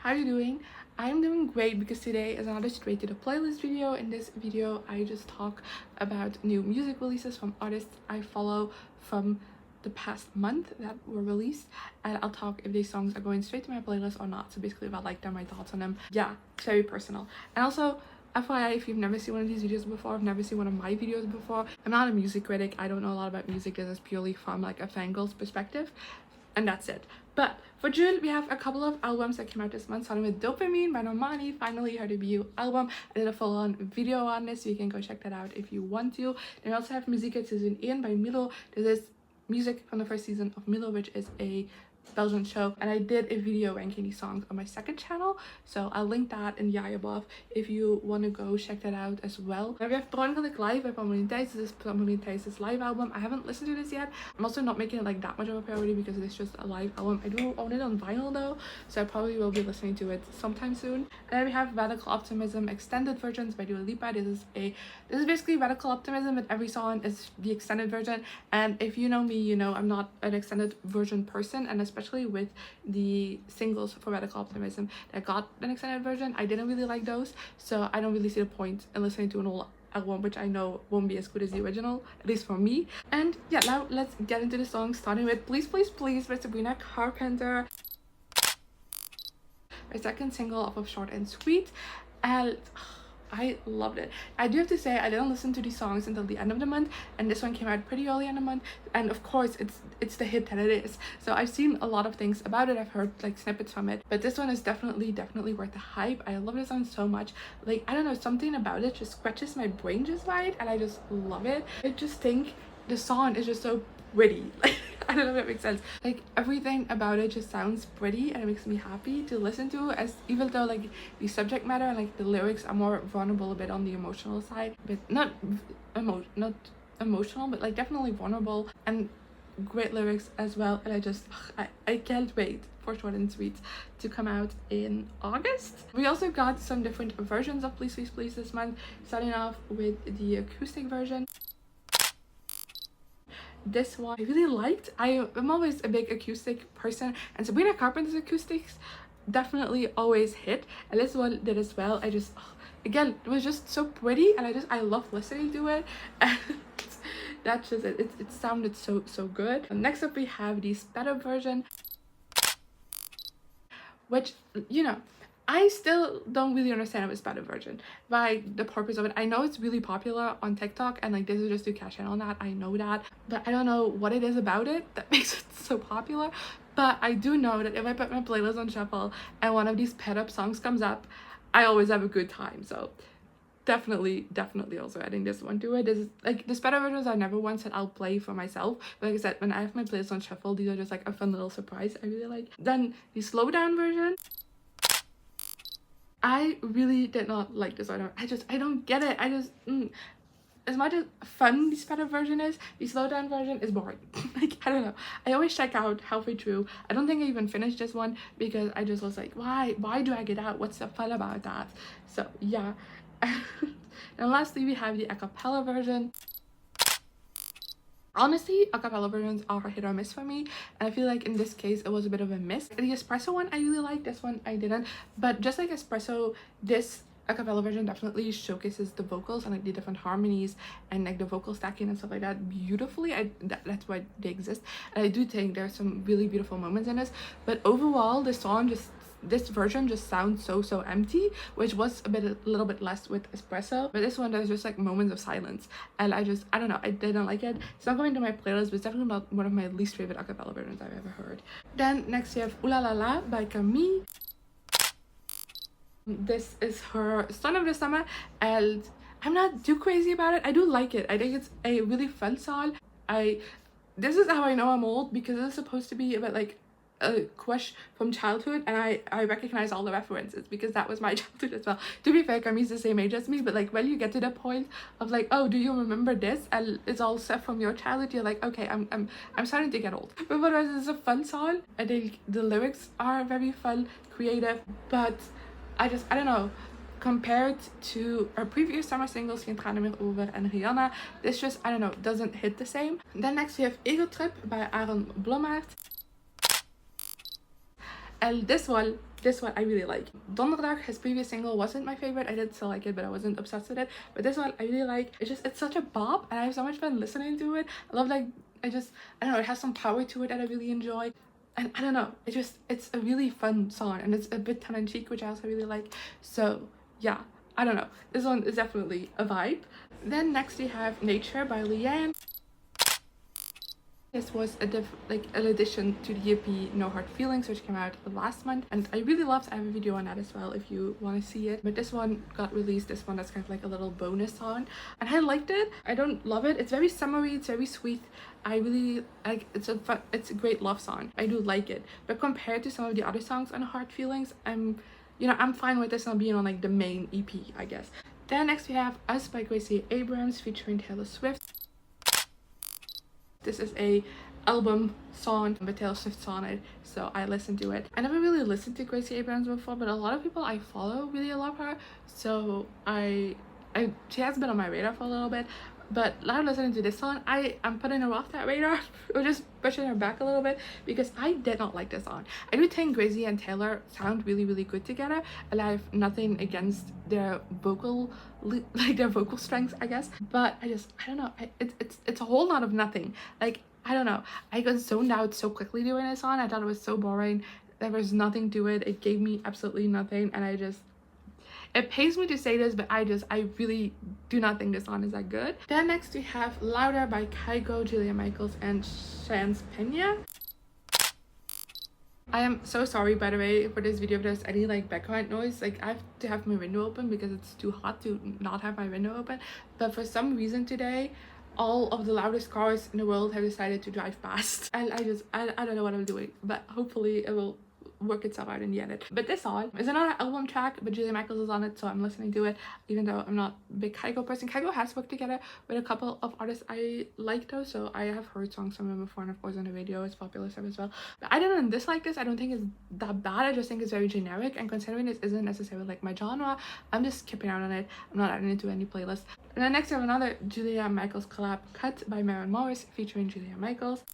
how are you doing? I'm doing great because today is another straight to the playlist video. In this video I just talk about new music releases from artists I follow from the past month that were released, and I'll talk if these songs are going straight to my playlist or not. So basically if I like them, my thoughts on them. Yeah, it's very personal. And also, FYI, if you've never seen one of these videos before, I've never seen one of my videos before, I'm not a music critic. I don't know a lot about music. This is purely from like a fangirl's perspective, and that's it. But for June, we have a couple of albums that came out this month, starting with Dopamine by Normani, finally her debut album. I did a full-on video on this, so you can go check that out if you want to. Then we also have Muziek Seizoen 1 by Milo. This is music from the first season of Milo, which is a Belgian show, and I did a video ranking these songs on my second channel, so I'll link that in the eye above if you want to go check that out as well. Then we have Bruingelijk Live by Pamelien Thijs. This is Pamelien Thijs' live album. I haven't listened to this yet. I'm also not making it like that much of a priority because it's just a live album. I do own it on vinyl though, so I probably will be listening to it sometime soon. And then we have Radical Optimism extended versions by Dua Lipa. This is basically Radical Optimism, but every song is the extended version, and if you know me, you know I'm not an extended version person, and especially with the singles for Radical Optimism that got an extended version, I didn't really like those, so I don't really see the point in listening to an whole album, which I know won't be as good as the original, at least for me. And yeah, now let's get into the song, starting with Please Please Please by Sabrina Carpenter, my second single off of Short and Sweet, and I loved it. I do have to say I didn't listen to these songs until the end of the month, and this one came out pretty early in the month, and of course it's the hit that it is. So I've seen a lot of things about it, I've heard like snippets from it, but this one is definitely worth the hype. I love this song so much. Like, I don't know, something about it just scratches my brain just right, and I just love it. I just think the song is just so pretty. Like, I don't know if that makes sense. Like, everything about it just sounds pretty, and it makes me happy to listen to, as even though like the subject matter and like the lyrics are more vulnerable, a bit on the emotional side, but not emotional, but like definitely vulnerable, and great lyrics as well. And I can't wait for Short and Sweet to come out in August. We also got some different versions of Please Please Please this month, starting off with the acoustic version. This one I really liked. I'm always a big acoustic person, and Sabrina Carpenter's acoustics definitely always hit, and this one did as well. I just, again, it was just so pretty, and I love listening to it, and that's just it. It sounded so good. And next up we have the sped up version, which, you know, I still don't really understand the sped up version, by the purpose of it. I know it's really popular on TikTok, and like this is just to cash in on that, I know that, but I don't know what it is about it that makes it so popular. But I do know that if I put my playlist on shuffle and one of these sped up songs comes up, I always have a good time. So definitely also adding this one to it. This is like the sped up versions I never once said I'll play for myself, but like I said, when I have my playlist on shuffle, these are just like a fun little surprise I really like. Then the slow down version, I really did not like this one. I don't get it. As much as fun the sped up version is, the slow down version is boring. Like, I don't know. I always check out halfway through. I don't think I even finished this one because I just was like, why do I get out? What's the fun about that? So yeah. And lastly, we have the a cappella version. Honestly, a cappella versions are hit or miss for me, and I feel like in this case it was a bit of a miss. The espresso one I really liked, this one I didn't, but just like espresso, this a cappella version definitely showcases the vocals and like the different harmonies and like the vocal stacking and stuff like that beautifully. That's why they exist, and I do think there's some really beautiful moments in this, but overall this version just sounds so empty, which was a little bit less with espresso. But this one, there's just like moments of silence, and I don't know, I didn't like it. It's not going to my playlist, but it's definitely not one of my least favorite a cappella versions I've ever heard. Then next we have Ooh La La La by Camille. This is her Song of the Summer, and I'm not too crazy about it. I do like it. I think it's a really fun song. This is how I know I'm old, because it's supposed to be about like a crush from childhood, and I recognize all the references because that was my childhood as well. To be fair, Camille's the same age as me, but like when you get to the point of like, oh, do you remember this, and it's all stuff from your childhood, you're like, okay, I'm starting to get old. But otherwise, it's a fun song. I think the lyrics are very fun, creative, but I don't know, compared to our previous summer singles, Geen Tranen Meer Over and Rihanna, this just, I don't know, doesn't hit the same. Then next we have EGOTRIP by Blommaert. And this one this one I really like. Donderdag, his previous single, wasn't my favorite. I did still like it, but I wasn't obsessed with it. But this one I really like. It's such a bop, and I have so much fun listening to it. I love, like, I don't know, it has some power to it that I really enjoy. And I don't know, it's a really fun song, and it's a bit tongue-in-cheek, which I also really like. So yeah, I don't know, this one is definitely a vibe. Then next we have Nature by Leigh-Anne. This was an addition to the EP No Hard Feelings, which came out last month, and I really loved. I have a video on that as well if you want to see it. But this one got released, this one that's kind of like a little bonus song, and I liked it. I don't love it. It's very summery, it's very sweet. I really like, it's a great love song. I do like it, but compared to some of the other songs on Hard Feelings, I'm fine with this not being on like the main EP, I guess. Then next we have Us by Gracie Abrams featuring Taylor Swift. This is a album song with Taylor Swift on it, so I listened to it. I never really listened to Gracie Abrams before, but a lot of people I follow really love her, so she has been on my radar for a little bit. But now listening to this song, I'm putting her off that radar, or just pushing her back a little bit, because I did not like this song. I do think Gracie and Taylor sound really, really good together, and I have nothing against their vocal strengths, I guess. But I don't know, it's a whole lot of nothing. Like, I don't know, I got zoned out so quickly doing this song. I thought it was so boring. There was nothing to it. It gave me absolutely nothing, and it pains me to say this, but I really do not think this song is that good. Then next we have Louder by Kygo, Julia Michaels, and Chance Peña. I am so sorry, by the way, for this video if there's any like background noise. Like, I have to have my window open because it's too hot to not have my window open. But for some reason today, all of the loudest cars in the world have decided to drive past. And I don't know what I'm doing, but hopefully it will work itself out in the edit. But this song is another album track, but Julia Michaels is on it, so I'm listening to it, even though I'm not a big Kygo person. Kygo has worked together with a couple of artists I like though, so I have heard songs from him before, and of course on the radio it's popular stuff as well. But I didn't dislike this. I don't think it's that bad. I just think it's very generic, and considering this isn't necessarily like my genre, I'm just skipping out on it. I'm not adding it to any playlist. And then next we have another Julia Michaels collab, Cut by Maren Morris featuring Julia Michaels.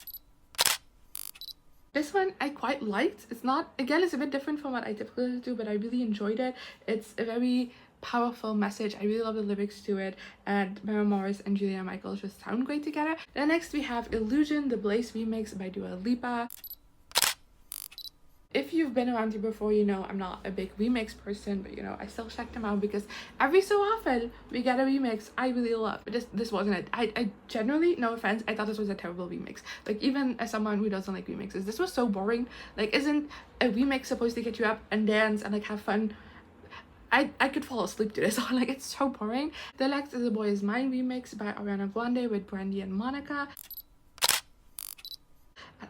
This one I quite liked. It's not, again, it's a bit different from what I typically do, but I really enjoyed it. It's a very powerful message. I really love the lyrics to it, and Maren Morris and Julia Michaels just sound great together. Then next we have Illusion, the Blaze remix by Dua Lipa. If you've been around here before, you know I'm not a big remix person, but you know, I still check them out because every so often we get a remix I really love. But this wasn't it. I generally, no offense, I thought this was a terrible remix. Like, even as someone who doesn't like remixes, this was so boring. Like, isn't a remix supposed to get you up and dance and like have fun? I could fall asleep to this song. Like, it's so boring. The next is A Boy Is Mine remix by Ariana Grande with Brandy Monica.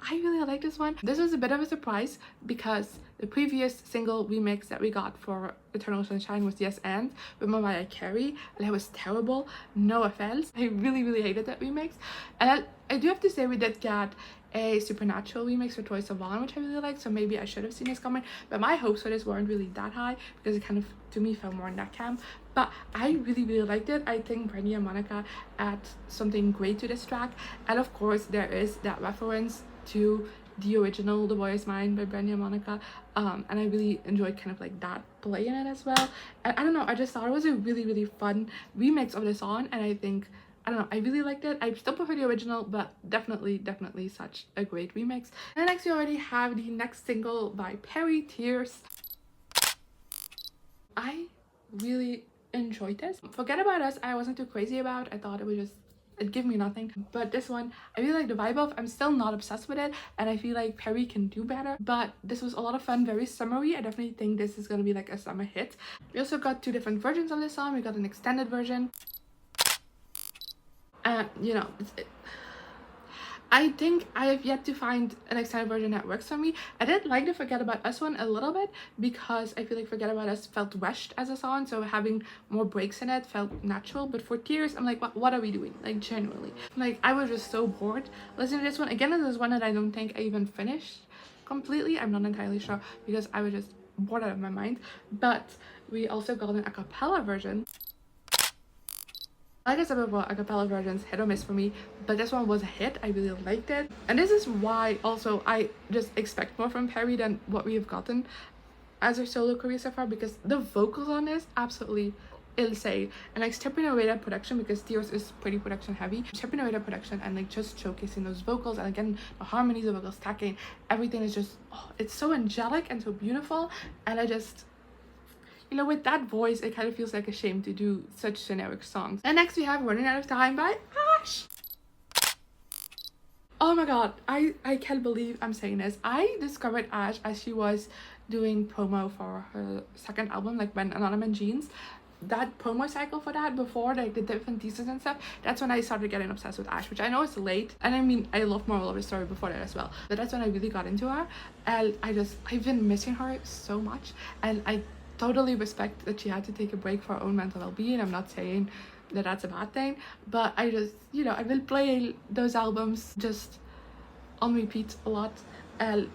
I really like this one. This was a bit of a surprise because the previous single remix that we got for Eternal Sunshine was Yes And with Mariah Carey, and it was terrible. No offense. I really, really hated that remix. And I do have to say we did get a Supernatural remix for Troye Sivan, which I really liked, so maybe I should have seen this coming. But my hopes for this weren't really that high because it kind of, to me, felt more in that camp. But I really, really liked it. I think Brandy and Monica add something great to this track. And of course, there is that reference to the original The Boy Is Mine by Brandy and Monica, and I really enjoyed kind of like that play in it as well. And I don't know, I just thought it was a really, really fun remix of the song, and I think, I don't know, I really liked it. I still prefer the original, but definitely such a great remix. And next we already have the next single by Perrie, Tears. I really enjoyed this. Forget About Us, I wasn't too crazy about. I thought it'd give me nothing, but this one I really like the vibe of. I'm still not obsessed with it, and I feel like Perrie can do better, but this was a lot of fun, very summery. I definitely think this is gonna be like a summer hit. We also got two different versions of this song. We got an extended version, and you know, I think I have yet to find an extended version that works for me. I did like the Forget About Us one a little bit because I feel like Forget About Us felt rushed as a song, so having more breaks in it felt natural. But for Tears, I'm like, what are we doing? Like, genuinely. Like, I was just so bored listening to this one. Again, this is one that I don't think I even finished completely. I'm not entirely sure because I was just bored out of my mind. But we also got an a cappella version. Like I said before, a cappella versions hit or miss for me, but this one was a hit. I really liked it, and this is why also I just expect more from Perrie than what we have gotten. as her solo career so far, because the vocals on this absolutely insane. And like stepping away that production, because Tears is pretty production heavy, stepping away that production and like just showcasing those vocals, and again the harmonies, the vocal stacking, everything is just, oh, it's so angelic and so beautiful. And I just, you know, with that voice, it kind of feels like a shame to do such generic songs. And next we have Running Out of Time by Ashe. Oh my god, I can't believe I'm saying this. I discovered Ashe as she was doing promo for her second album, like when Anonymous Jeans. That promo cycle for that, before like the different teasers and stuff, that's when I started getting obsessed with Ashe, which I know is late. And I mean, I love Moral of the Story before that as well, but that's when I really got into her. And I've been missing her so much, and I totally respect that she had to take a break for her own mental well-being. I'm not saying that that's a bad thing, but I just, you know, I will play those albums just on repeat a lot. And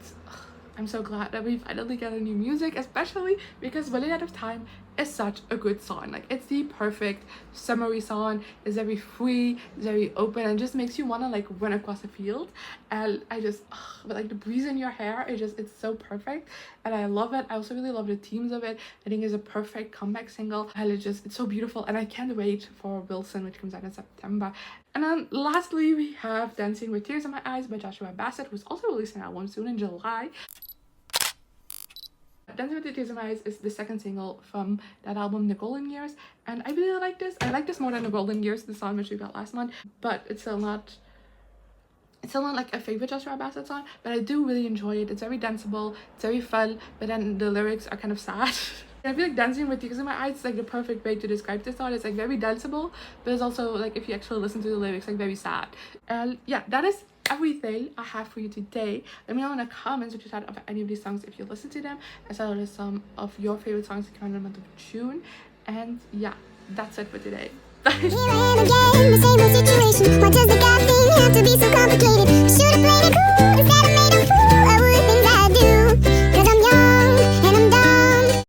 I'm so glad that we finally get a new music, especially because Running Out of Time is such a good song. Like, it's the perfect summery song. It's very free, it's very open, and just makes you want to like run across a field. And I just, but like the breeze in your hair, it's so perfect, and I love it. I also really love the themes of it. I think it's a perfect comeback single, and it's so beautiful. And I can't wait for Wilson, which comes out in September. And then lastly we have Dancing with Tears in My Eyes by Joshua Bassett, who's also releasing an album soon in July. Dancing with Tears in My Eyes is the second single from that album, The Golden Years, and I really like this. I like this more than The Golden Years, the song which we got last month, but it's still not like a favorite Joshua Bassett song, but I do really enjoy it. It's very danceable, it's very fun, but then the lyrics are kind of sad. I feel like Dancing with Tears in My Eyes is like the perfect way to describe this song. It's like very danceable, but it's also like, if you actually listen to the lyrics, like very sad. And yeah, that is everything I have for you today. Let me know in the comments what you thought of any of these songs, if you listen to them, as well as some of your favorite songs that come in the month of June. And yeah, that's it for today. Bye.